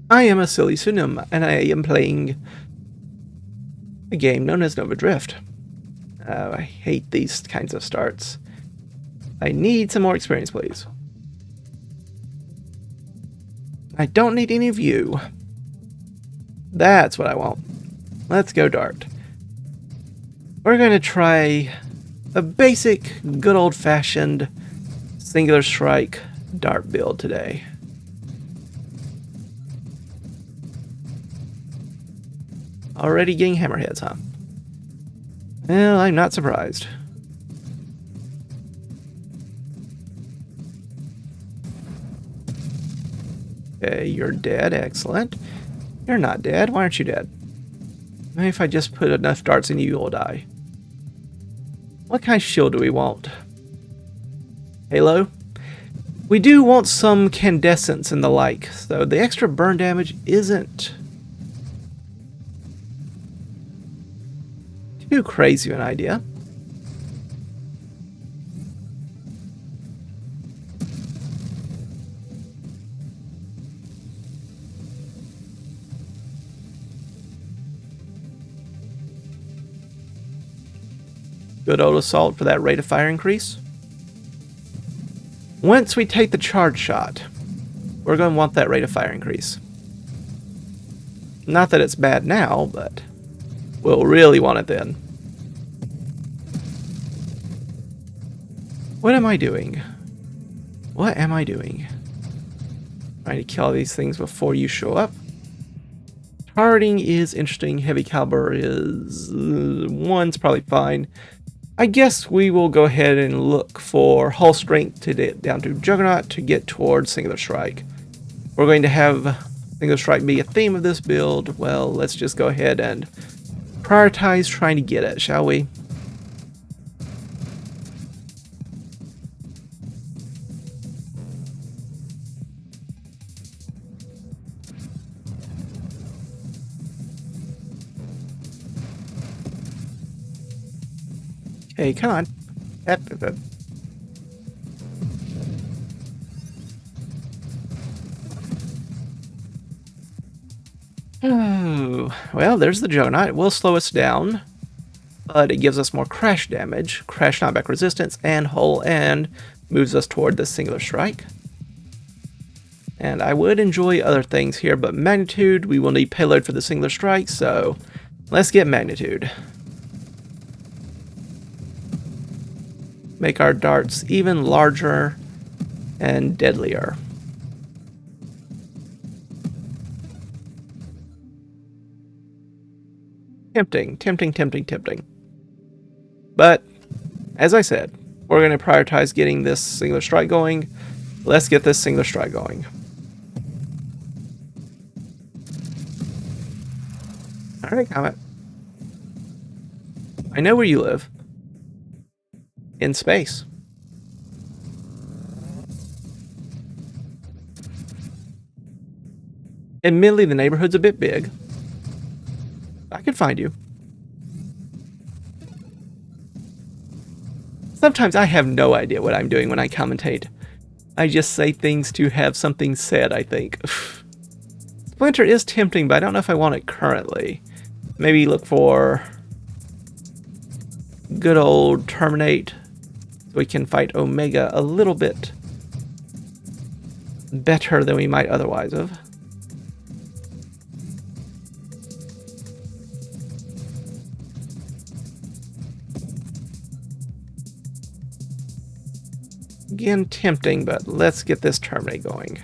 I am a SillyPseudonym, and I am playing a game known as Nova Drift. I hate these kinds of starts. I need some more experience, please. I don't need any of you. That's what I want. Let's go dart. We're going to try a basic, good old-fashioned singular strike dart build today. Already getting hammerheads, huh? Well, I'm not surprised. Okay, you're dead. Excellent. You're not dead. Why aren't you dead? Maybe if I just put enough darts in you, you'll die. What kind of shield do we want? Halo? We do want some candescence and the like, so the extra burn damage isn't too crazy of an idea. Good old assault for that rate of fire increase. Once we take the charge shot, we're going to want that rate of fire increase. Not that it's bad now, but we'll really want it then. What am I doing? What am I doing? Trying to kill these things before you show up. Targeting is interesting. Heavy caliber is... one's probably fine. I guess we will go ahead and look for hull strength to get down to Juggernaut to get towards Singular Strike. We're going to have Singular Strike be a theme of this build. Well, let's just go ahead and prioritize trying to get it, shall we? Hey, come on. Oh, well, there's the Juggernaut. It will slow us down, but it gives us more crash damage, crash knockback resistance, and hull, and moves us toward the Singular Strike. And I would enjoy other things here, but Magnitude, we will need Payload for the Singular Strike, so let's get Magnitude. Make our darts even larger and deadlier. Tempting, tempting, tempting, tempting. But, as I said, we're going to prioritize getting this Singular Strike going. Let's get this Singular Strike going. Alright, Comet. I know where you live. In space. Admittedly, the neighborhood's a bit big. I could find you. Sometimes I have no idea what I'm doing when I commentate. I just say things to have something said, I think. Splinter is tempting, but I don't know if I want it currently. Maybe look for good old Terminate. We can fight Omega a little bit better than we might otherwise have. Again, tempting, but let's get this Terminate going.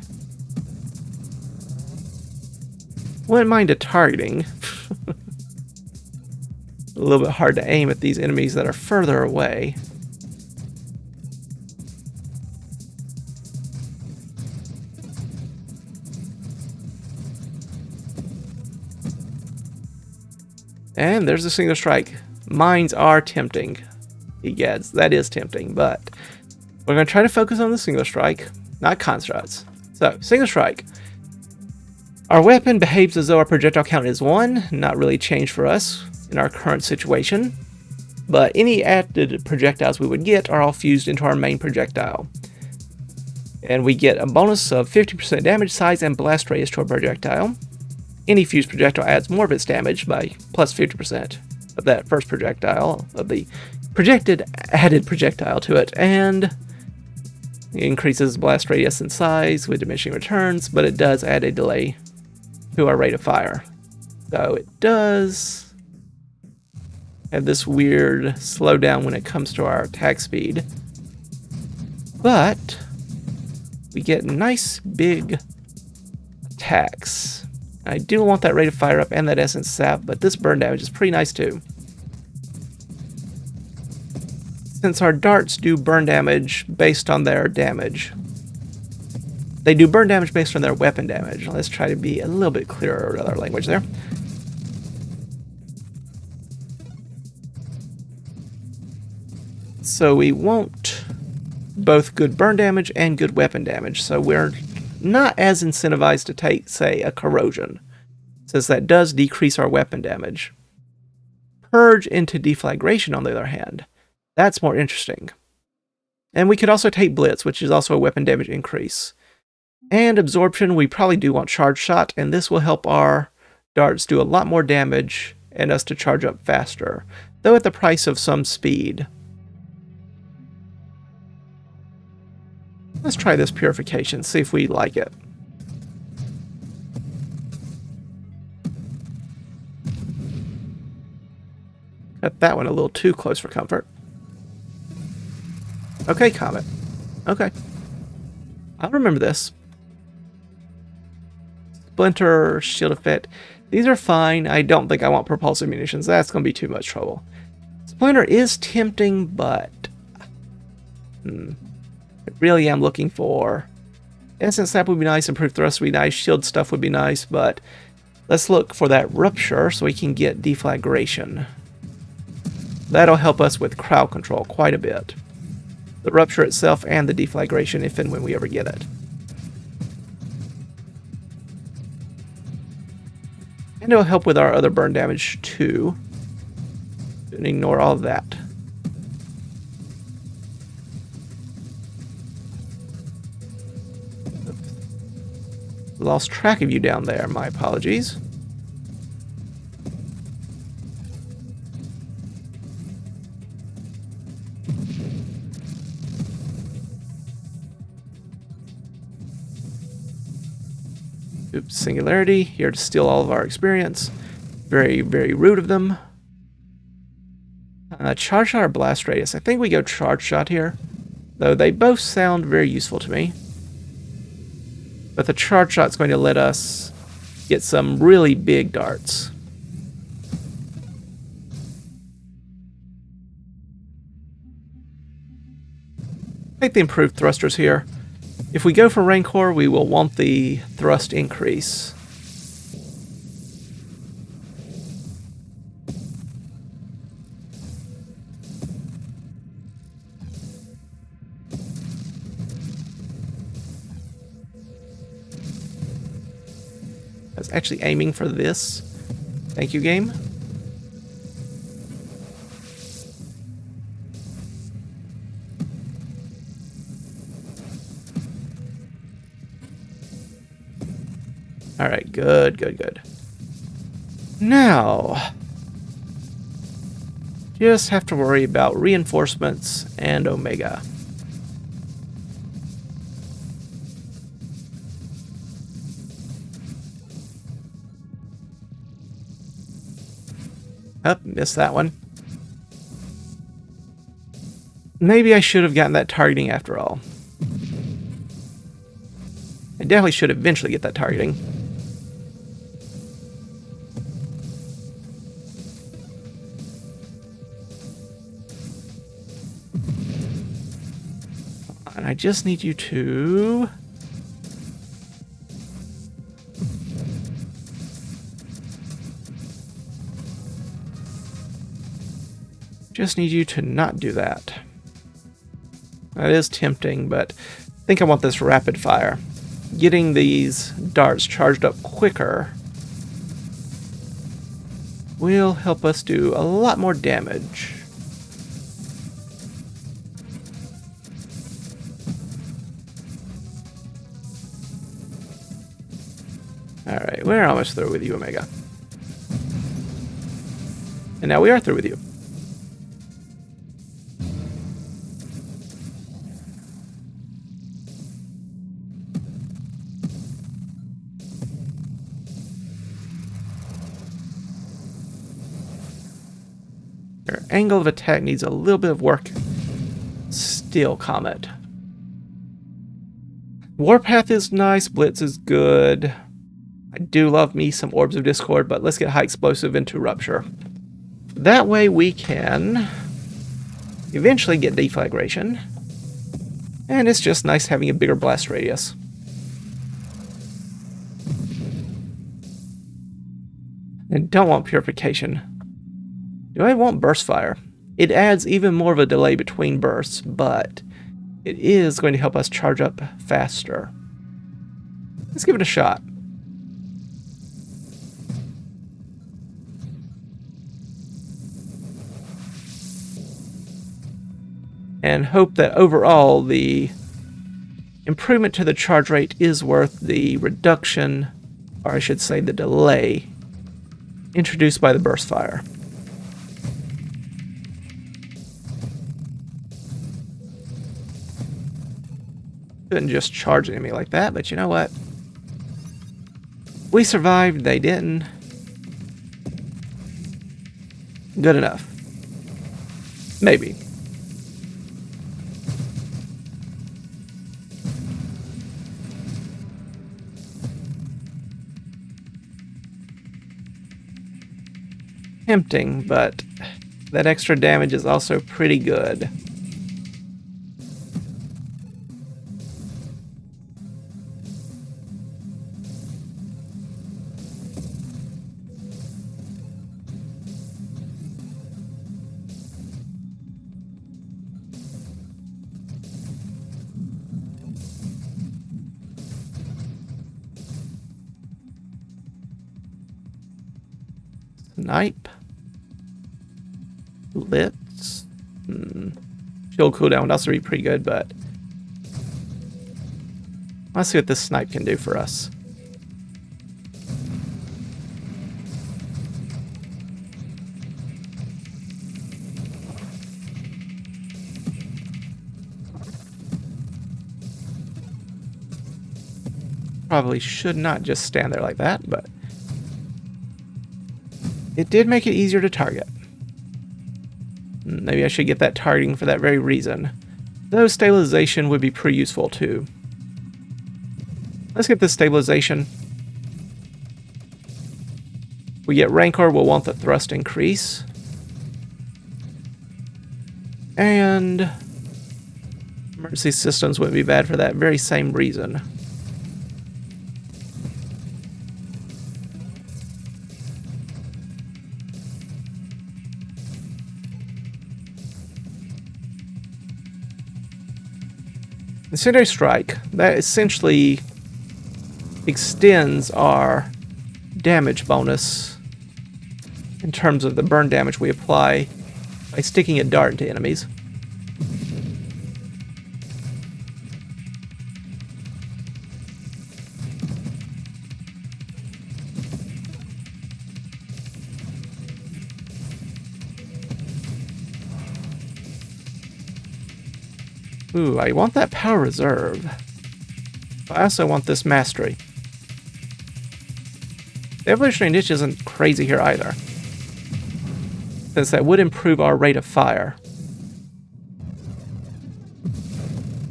Wouldn't mind a targeting. A little bit hard to aim at these enemies that are further away. And there's a Singular Strike. Mines are tempting. Egads, that is tempting, but we're going to try to focus on the Singular Strike, not constructs. So, Singular Strike. Our weapon behaves as though our projectile count is 1, not really changed for us in our current situation, but any added projectiles we would get are all fused into our main projectile. And we get a bonus of 50% damage, size, and blast radius to our projectile. Any fused projectile adds more of its damage by plus 50% of that first projectile, of the projected added projectile to it, and it increases blast radius and size with diminishing returns, but it does add a delay to our rate of fire. So it does have this weird slowdown when it comes to our attack speed, but we get nice big attacks. I do want that rate of fire up and that essence sap, but this burn damage is pretty nice too. Since our darts do burn damage based on their damage, they do burn damage based on their weapon damage. Let's try to be a little bit clearer with our language there. So we want both good burn damage and good weapon damage, so we're not as incentivized to take, say, a corrosion, since that does decrease our weapon damage. Purge into deflagration, on the other hand, that's more interesting. And we could also take blitz, which is also a weapon damage increase. And absorption, we probably do want charge shot, and this will help our darts do a lot more damage and us to charge up faster, though at the price of some speed. Let's try this purification, see if we like it. Cut that one a little too close for comfort. Okay, Comet. Okay. I'll remember this. Splinter, shield effect. These are fine. I don't think I want propulsive munitions. That's going to be too much trouble. Splinter is tempting, but I really am looking for essence sap would be nice, improved thrust would be nice, shield stuff would be nice, but let's look for that rupture so we can get deflagration. That'll help us with crowd control quite a bit. The rupture itself and the deflagration, if and when we ever get it. And it'll help with our other burn damage too. Don't ignore all of that. Lost track of you down there, my apologies. Oops, Singularity, here to steal all of our experience. Very, very rude of them. Charge shot or blast radius? I think we go charge shot here, though they both sound very useful to me. But the charge shot's going to let us get some really big darts. Take the improved thrusters here. If we go for Rancor, we will want the thrust increase. I was actually aiming for this. Thank you, game. Alright, good, good, good. Now, just have to worry about reinforcements and Omega. Oh, missed that one. Maybe I should have gotten that targeting after all. I definitely should eventually get that targeting. And I just need you to... Just need you to not do that. That is tempting, but I think I want this rapid fire. Getting these darts charged up quicker will help us do a lot more damage. Alright, we're almost through with you, Omega. And now we are through with you. Your angle of attack needs a little bit of work. Still, Comet. Warpath is nice, Blitz is good. I do love me some Orbs of Discord, but let's get High Explosive into Rupture. That way we can eventually get Deflagration. And it's just nice having a bigger blast radius. And don't want Purification. Do I want Burst Fire? It adds even more of a delay between bursts, but it is going to help us charge up faster. Let's give it a shot. And hope that overall the improvement to the charge rate is worth the reduction, or I should say the delay, introduced by the burst fire. Couldn't just charge an enemy like that, but you know what? We survived, they didn't. Good enough. Maybe. Tempting, but that extra damage is also pretty good. Snipe. Blitz. Shield cooldown would also be pretty good, but let's see what this snipe can do for us. Probably should not just stand there like that, but it did make it easier to target. Maybe I should get that targeting for that very reason. Though stabilization would be pretty useful too. Let's get this stabilization. We get Rancor, we'll want the thrust increase. And emergency systems wouldn't be bad for that very same reason. Incendiary Strike, that essentially extends our damage bonus in terms of the burn damage we apply by sticking a dart into enemies. Ooh, I want that power reserve. But I also want this mastery. The evolutionary niche isn't crazy here either, since that would improve our rate of fire,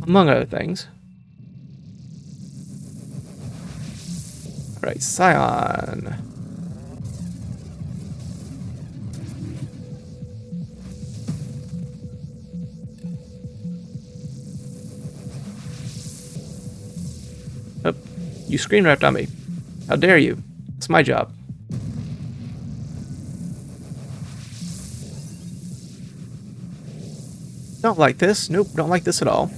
among other things. Alright, Scion. Oh, you screen wrapped on me. How dare you? It's my job. Don't like this. Nope, don't like this at all.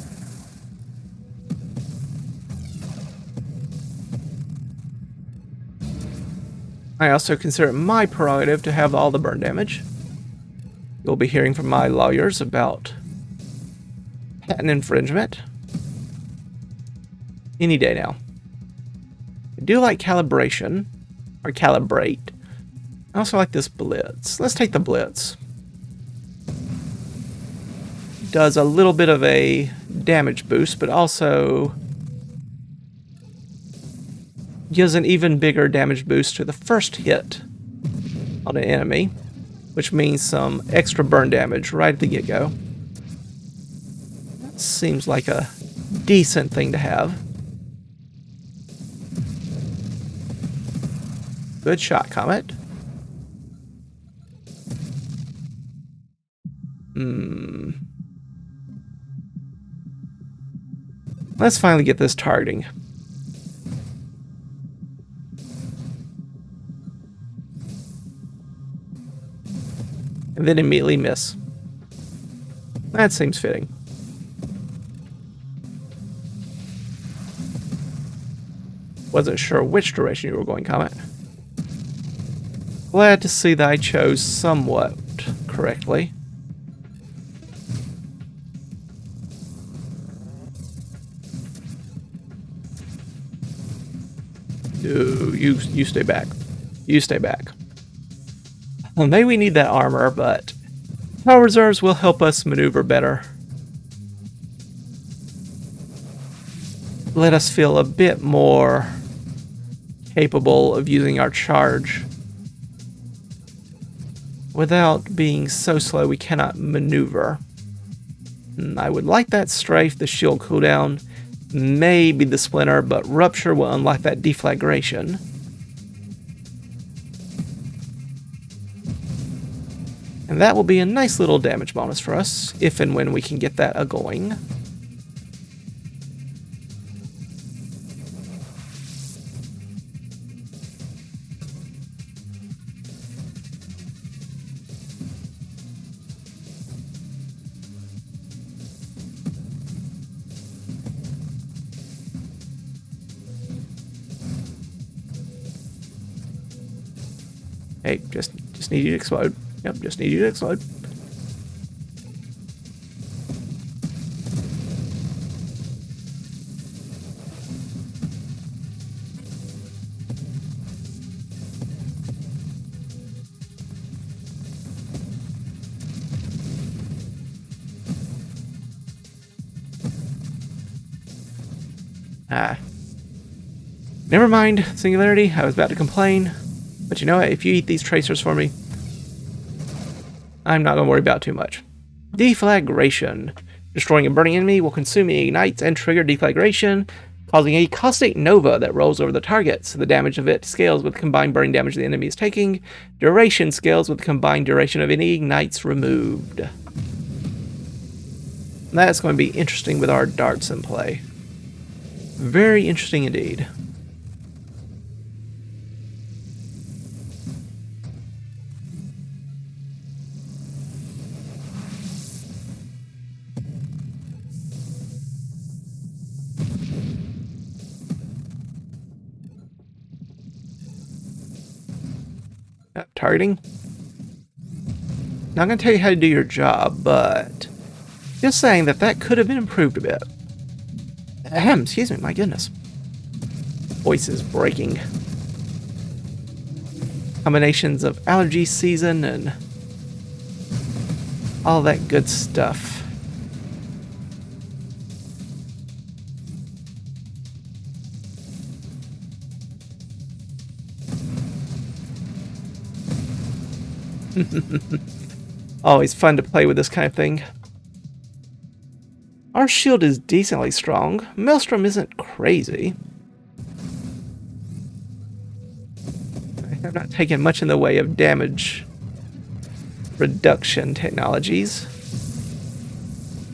I also consider it my prerogative to have all the burn damage. You'll be hearing from my lawyers about patent infringement any day now. I do like calibration, or calibrate. I also like this blitz. Let's take the blitz. Does a little bit of a damage boost, but also gives an even bigger damage boost to the first hit on an enemy, which means some extra burn damage right at the get-go. That seems like a decent thing to have. Good shot, Comet. Let's finally get this targeting. And then immediately miss. That seems fitting. Wasn't sure which direction you were going, Comet. Glad to see that I chose somewhat correctly. Ooh, you stay back. You stay back. Well, maybe we need that armor, but power reserves will help us maneuver better. Let us feel a bit more capable of using our charge without being so slow we cannot maneuver. I would like that strafe, the shield cooldown, maybe the splinter, but rupture will unlock that deflagration. And that will be a nice little damage bonus for us, if and when we can get that a-going. Hey, just need you to explode. Yep, just need you to explode. Never mind, Singularity. I was about to complain. But you know what? If you eat these tracers for me, I'm not going to worry about too much. Deflagration. Destroying a burning enemy will consume the ignites and trigger deflagration, causing a caustic nova that rolls over the target. So the damage of it scales with the combined burning damage the enemy is taking. Duration scales with the combined duration of any ignites removed. That's going to be interesting with our darts in play. Very interesting indeed. Targeting. Not going to tell you how to do your job, but just saying that could have been improved a bit. Ahem, excuse me, my goodness. Voice is breaking. Combinations of allergy season and all that good stuff. Always fun to play with this kind of thing. Our shield is decently strong. Maelstrom isn't crazy. I have not taken much in the way of damage reduction technologies.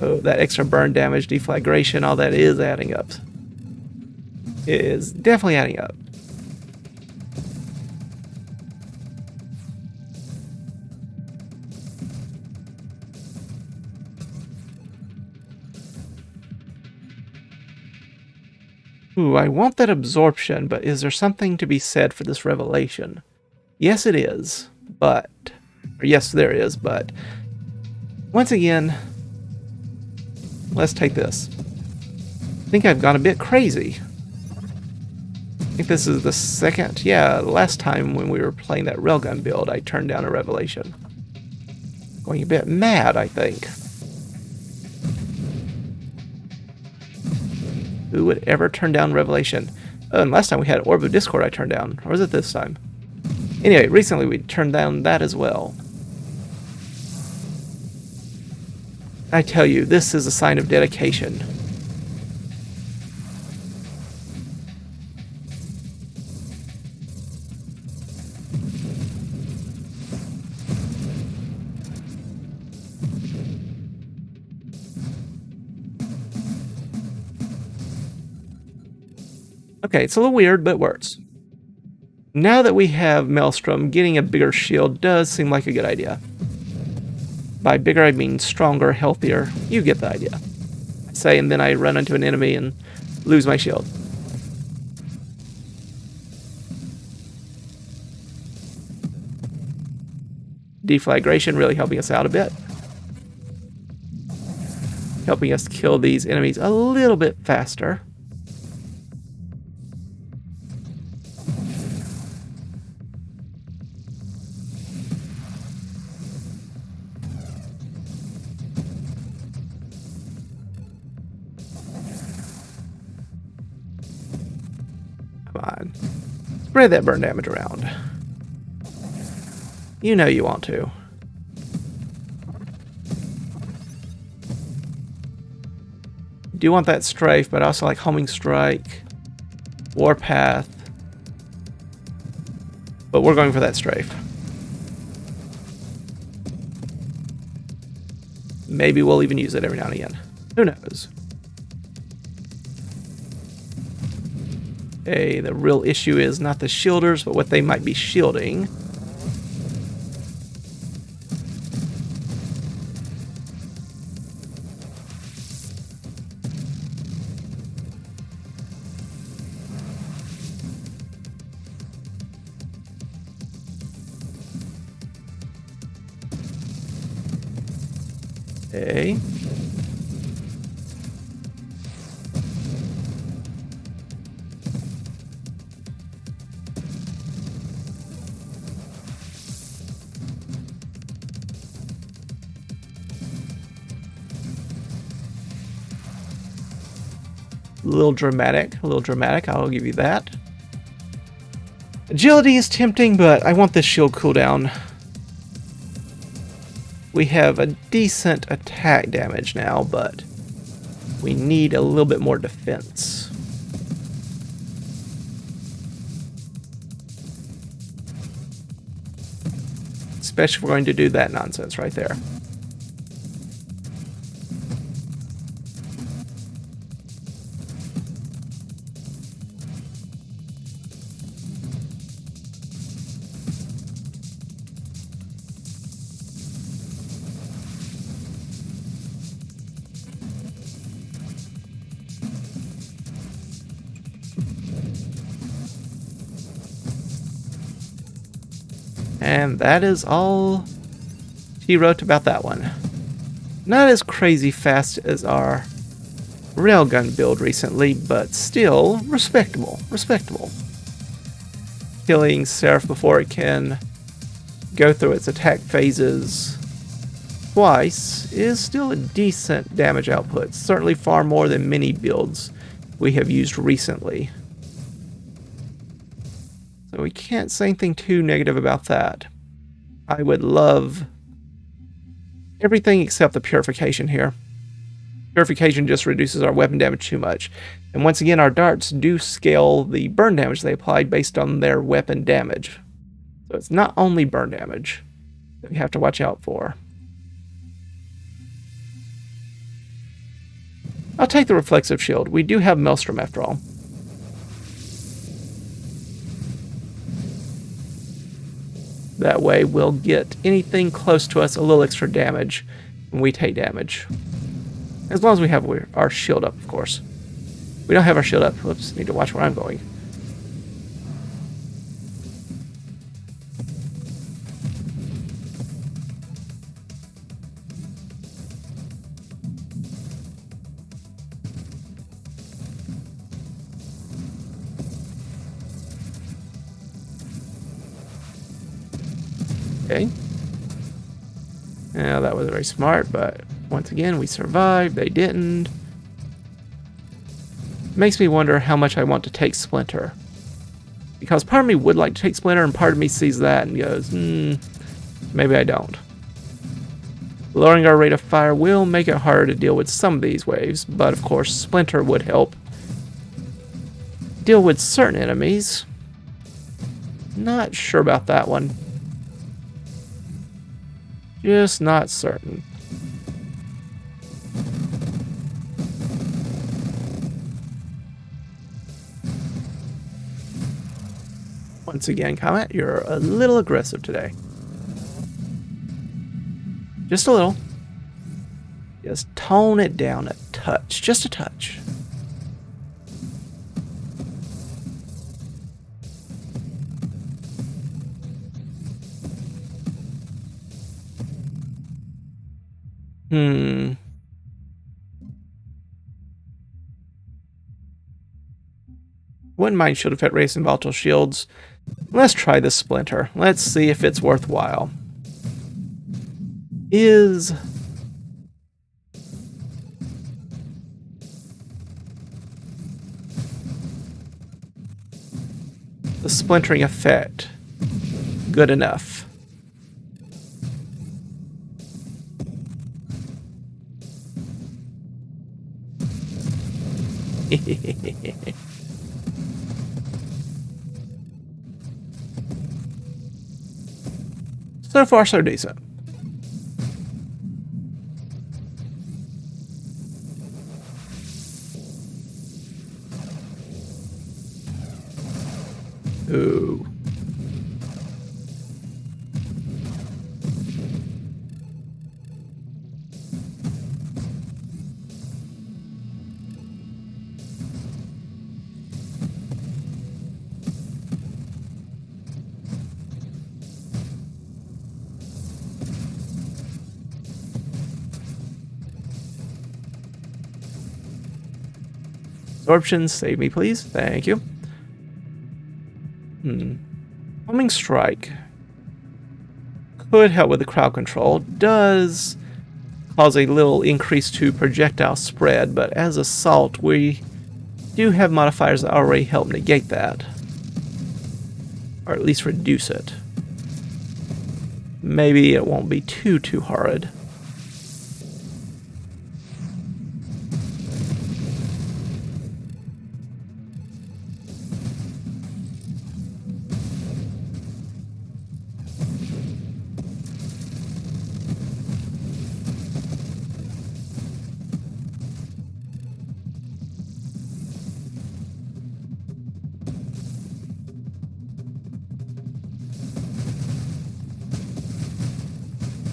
Oh, that extra burn damage, deflagration, all that is adding up. It is definitely adding up. Ooh, I want that absorption, but is there something to be said for this revelation? Yes, it is, but... Or yes, there is, but... Once again, let's take this. I think I've gone a bit crazy. think this is the second. Yeah, last time when we were playing that railgun build, I turned down a revelation. Going a bit mad, I think. Who would ever turn down revelation? Oh, and last time we had Orb of Discord I turned down. Or was it this time? Anyway, recently we turned down that as well. I tell you, this is a sign of dedication. Okay, it's a little weird, but it works. Now that we have Maelstrom, getting a bigger shield does seem like a good idea. By bigger, I mean stronger, healthier. You get the idea. I say, and then I run into an enemy and lose my shield. Deflagration really helping us out a bit. Helping us kill these enemies a little bit faster. Spread that burn damage around. You know you want to. Do want that strafe, but I also like homing strike, warpath. But we're going for that strafe. Maybe we'll even use it every now and again. Who knows? Okay, the real issue is not the shielders, but what they might be shielding. Okay. A little dramatic, I'll give you that. Agility is tempting, but I want this shield cooldown. We have a decent attack damage now, but we need a little bit more defense. Especially if we're going to do that nonsense right there. And that is all she wrote about that one. Not as crazy fast as our railgun build recently, but still respectable. Killing Seraph before it can go through its attack phases twice is still a decent damage output. Certainly far more than many builds we have used recently. So we can't say anything too negative about that. I would love everything except the purification here. Purification just reduces our weapon damage too much. And once again, our darts do scale the burn damage they apply based on their weapon damage. So it's not only burn damage that we have to watch out for. I'll take the reflexive shield. We do have Maelstrom after all. That way we'll get anything close to us a little extra damage when we take damage. As long as we have our shield up, of course. We don't have our shield up. Whoops, need to watch where I'm going. Okay. Yeah, that was very smart, but once again, we survived. They didn't. Makes me wonder how much I want to take Splinter. Because part of me would like to take Splinter, and part of me sees that and goes, maybe I don't. Lowering our rate of fire will make it harder to deal with some of these waves, but of course, Splinter would help deal with certain enemies. Not sure about that one. Just not certain. Once again, Comet, you're a little aggressive today. Just a little. Just tone it down a touch. Just a touch. Wouldn't mind shield effect race and volatile shields. Let's try this Splinter. Let's see if it's worthwhile. Is the splintering effect good enough? So far, so decent. Ooh. Absorption, save me please. Thank you. Homing strike could help with the crowd control. Does cause a little increase to projectile spread, but as assault, we do have modifiers that already help negate that. Or at least reduce it. Maybe it won't be too horrid.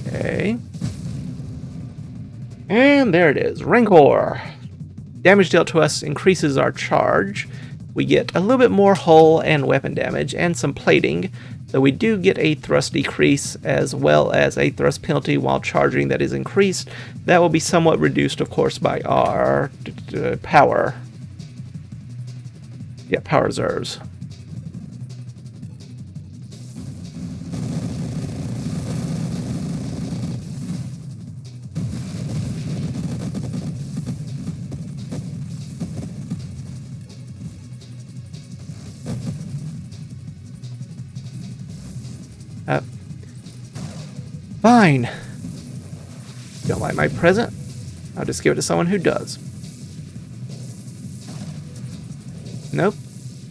Okay. And there it is. Rancor. Damage dealt to us increases our charge. We get a little bit more hull and weapon damage and some plating. So we do get a thrust decrease as well as a thrust penalty while charging that is increased. That will be somewhat reduced, of course, by our power. Yeah, power reserves. Fine. Don't like my present? I'll just give it to someone who does. Nope.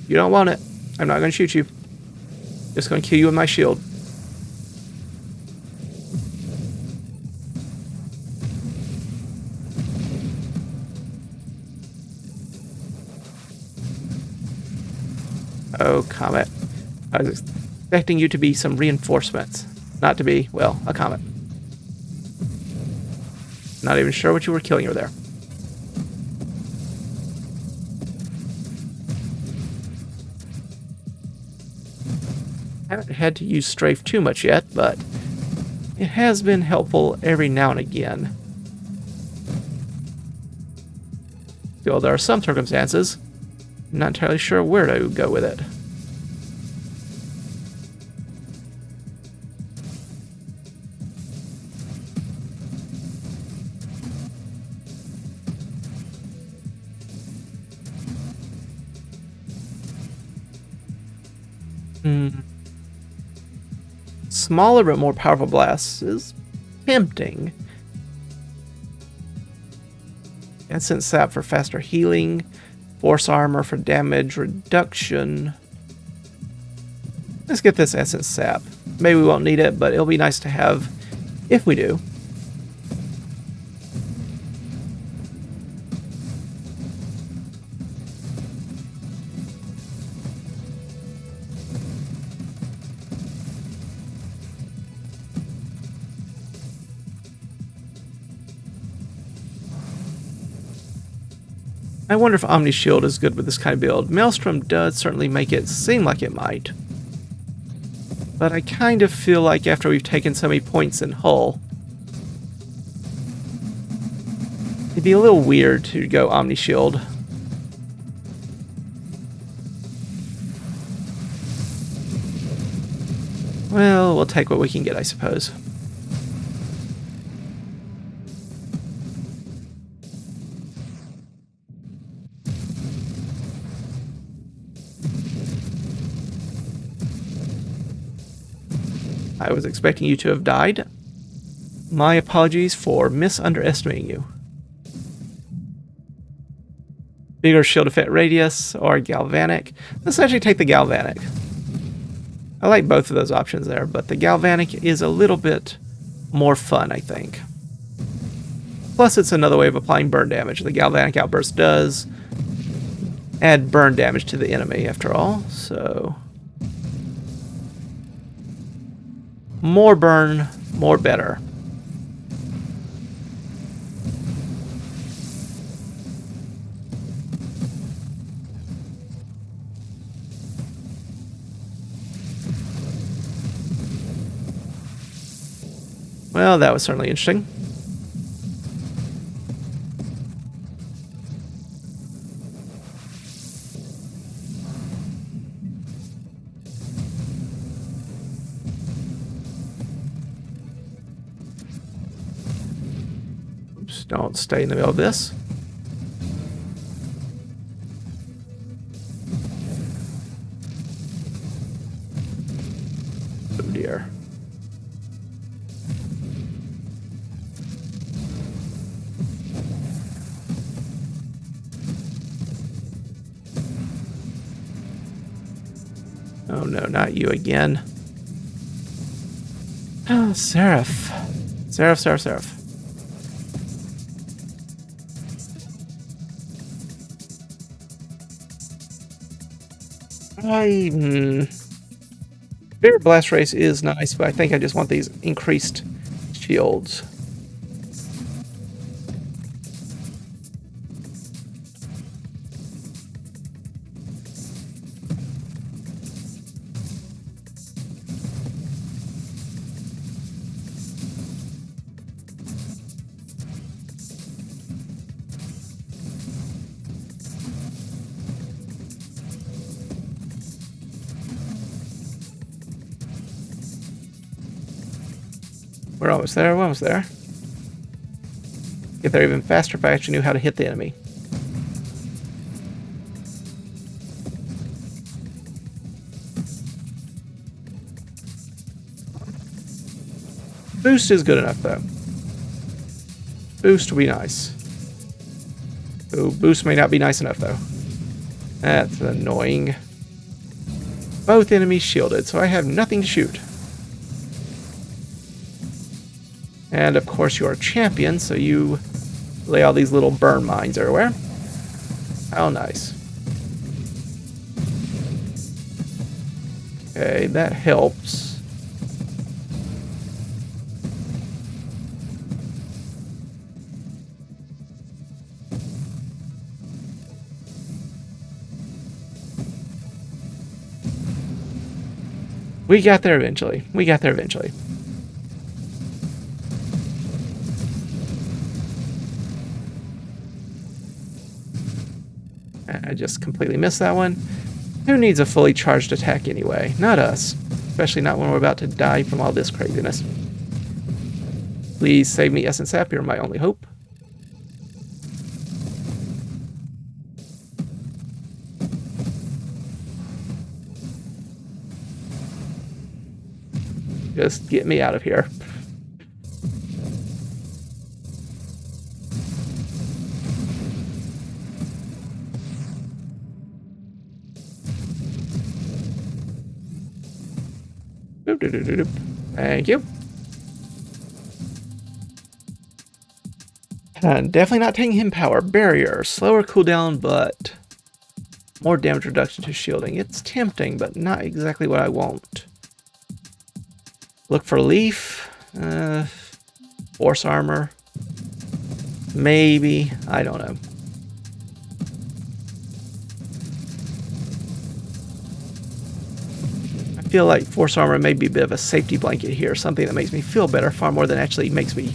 You don't want it. I'm not going to shoot you. Just going to kill you with my shield. Oh, Comet. I was expecting you to be some reinforcements. Not to be, well, a Comet. Not even sure what you were killing over there. Haven't had to use strafe too much yet, but it has been helpful every now and again. Still, there are some circumstances I'm not entirely sure where to go with it. Hmm. Smaller but more powerful blasts is tempting. Essence Sap for faster healing. Force Armor for damage reduction. Let's get this Essence Sap. Maybe we won't need it, but it'll be nice to have if we do. I wonder if Omni Shield is good with this kind of build. Maelstrom does certainly make it seem like it might. But I kind of feel like after we've taken so many points in Hull, it'd be a little weird to go Omni Shield. Well, we'll take what we can get, I suppose. I was expecting you to have died. My apologies for misunderestimating you. Bigger shield effect radius or galvanic. Let's actually take the galvanic. I like both of those options there, but the galvanic is a little bit more fun, I think. Plus, it's another way of applying burn damage. The galvanic outburst does add burn damage to the enemy, after all, so more burn, more better. Well, that was certainly interesting. Oops, don't stay in the middle of this. Oh dear. Oh no, not you again. Oh, Seraph. Seraph. Bigger blast race is nice, but I think I just want these increased shields. We're almost there. Get there even faster if I actually knew how to hit the enemy. Boost is good enough, though. Boost will be nice. Oh, boost may not be nice enough, though. That's annoying. Both enemies shielded, so I have nothing to shoot. And of course you're a champion, so you lay all these little burn mines everywhere. How nice. Okay, that helps. We got there eventually. I just completely missed that one. Who needs a fully charged attack anyway? Not us. Especially not when we're about to die from all this craziness. Please save me, Essence Sap. You're my only hope. Just get me out of here. Thank you. Definitely not taking him power. Barrier. Slower cooldown, but more damage reduction to shielding. It's tempting, but not exactly what I want. Look for leaf. Force armor. Maybe. I don't know. I feel like force armor may be a bit of a safety blanket here. Something that makes me feel better far more than actually makes me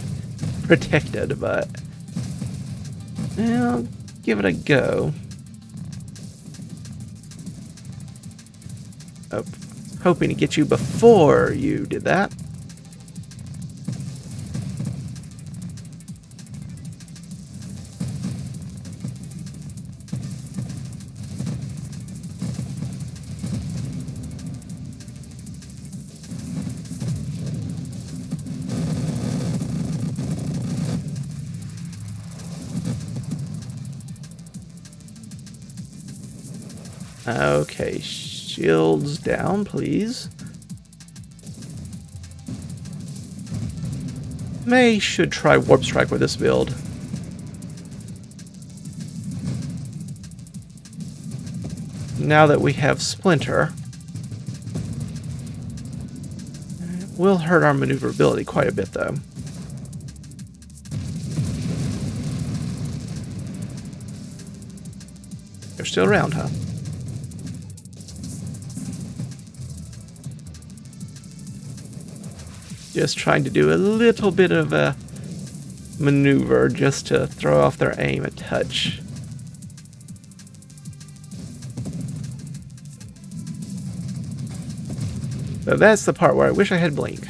protected, but I'll give it a go. Oh, hoping to get you before you did that. Okay, shields down, please. Should try Warp Strike with this build. Now that we have Splinter, it will hurt our maneuverability quite a bit, though. They're still around, huh? Just trying to do a little bit of a maneuver just to throw off their aim a touch. So that's the part where I wish I had blink.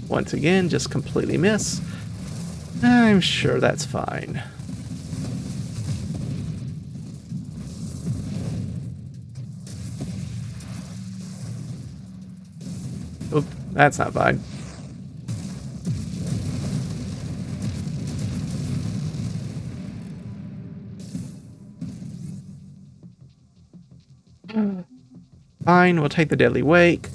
Once again, just completely miss. I'm sure that's fine. Oop, that's not fine. Fine, we'll take the Deadly Wake.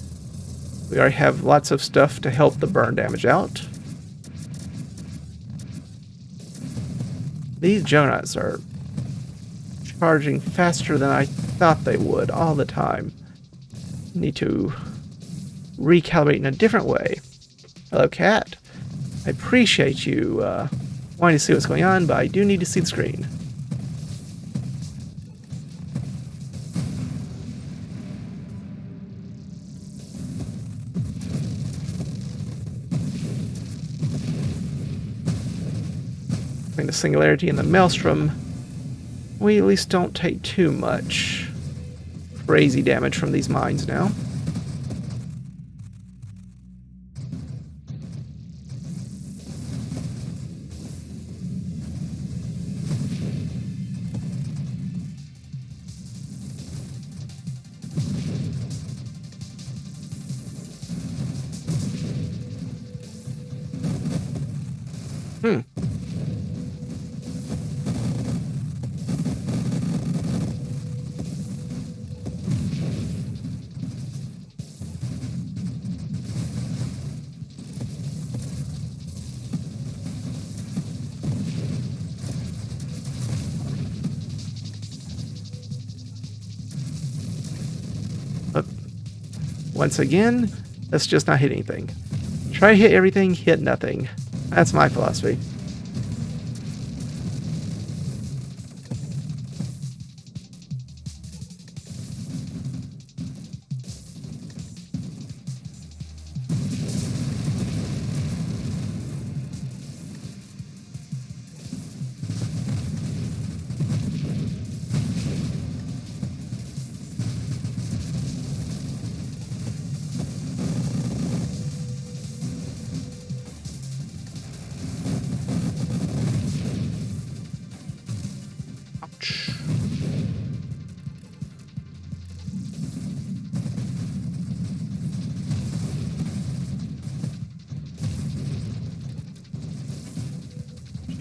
We already have lots of stuff to help the burn damage out. These Jonas are charging faster than I thought they would all the time. Need to recalibrate in a different way. Hello, cat. I appreciate you wanting to see what's going on, but I do need to see the screen. Between the Singularity and the Maelstrom, we at least don't take too much crazy damage from these mines now. Once again, let's just not hit anything. Try to hit everything, hit nothing. That's my philosophy.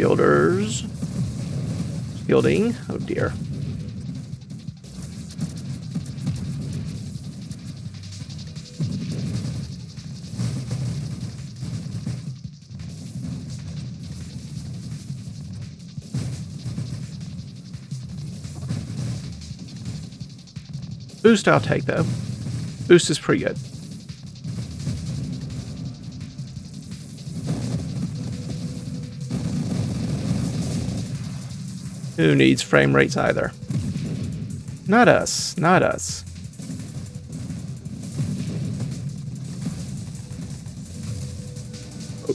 Shielders. Shielding. Oh dear. Boost I'll take though. Boost is pretty good. Who needs frame rates either? Not us. Not us.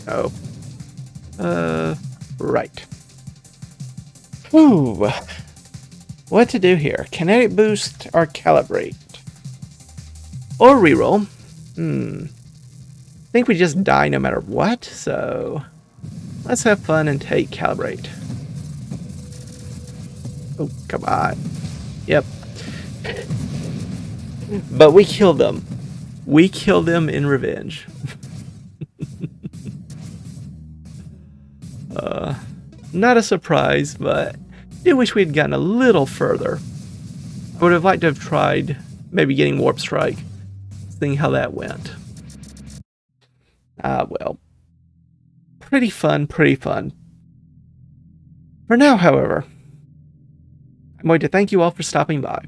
Oh no. Right. Whew. What to do here? Kinetic boost or calibrate? Or reroll. I think we just die no matter what, so let's have fun and take calibrate. Oh, come on. Yep. But we killed them. We killed them in revenge. Not a surprise, but I do wish we had gotten a little further. I would have liked to have tried maybe getting Warp Strike, seeing how that went. Well. Pretty fun, pretty fun. For now, however, I'm going to thank you all for stopping by.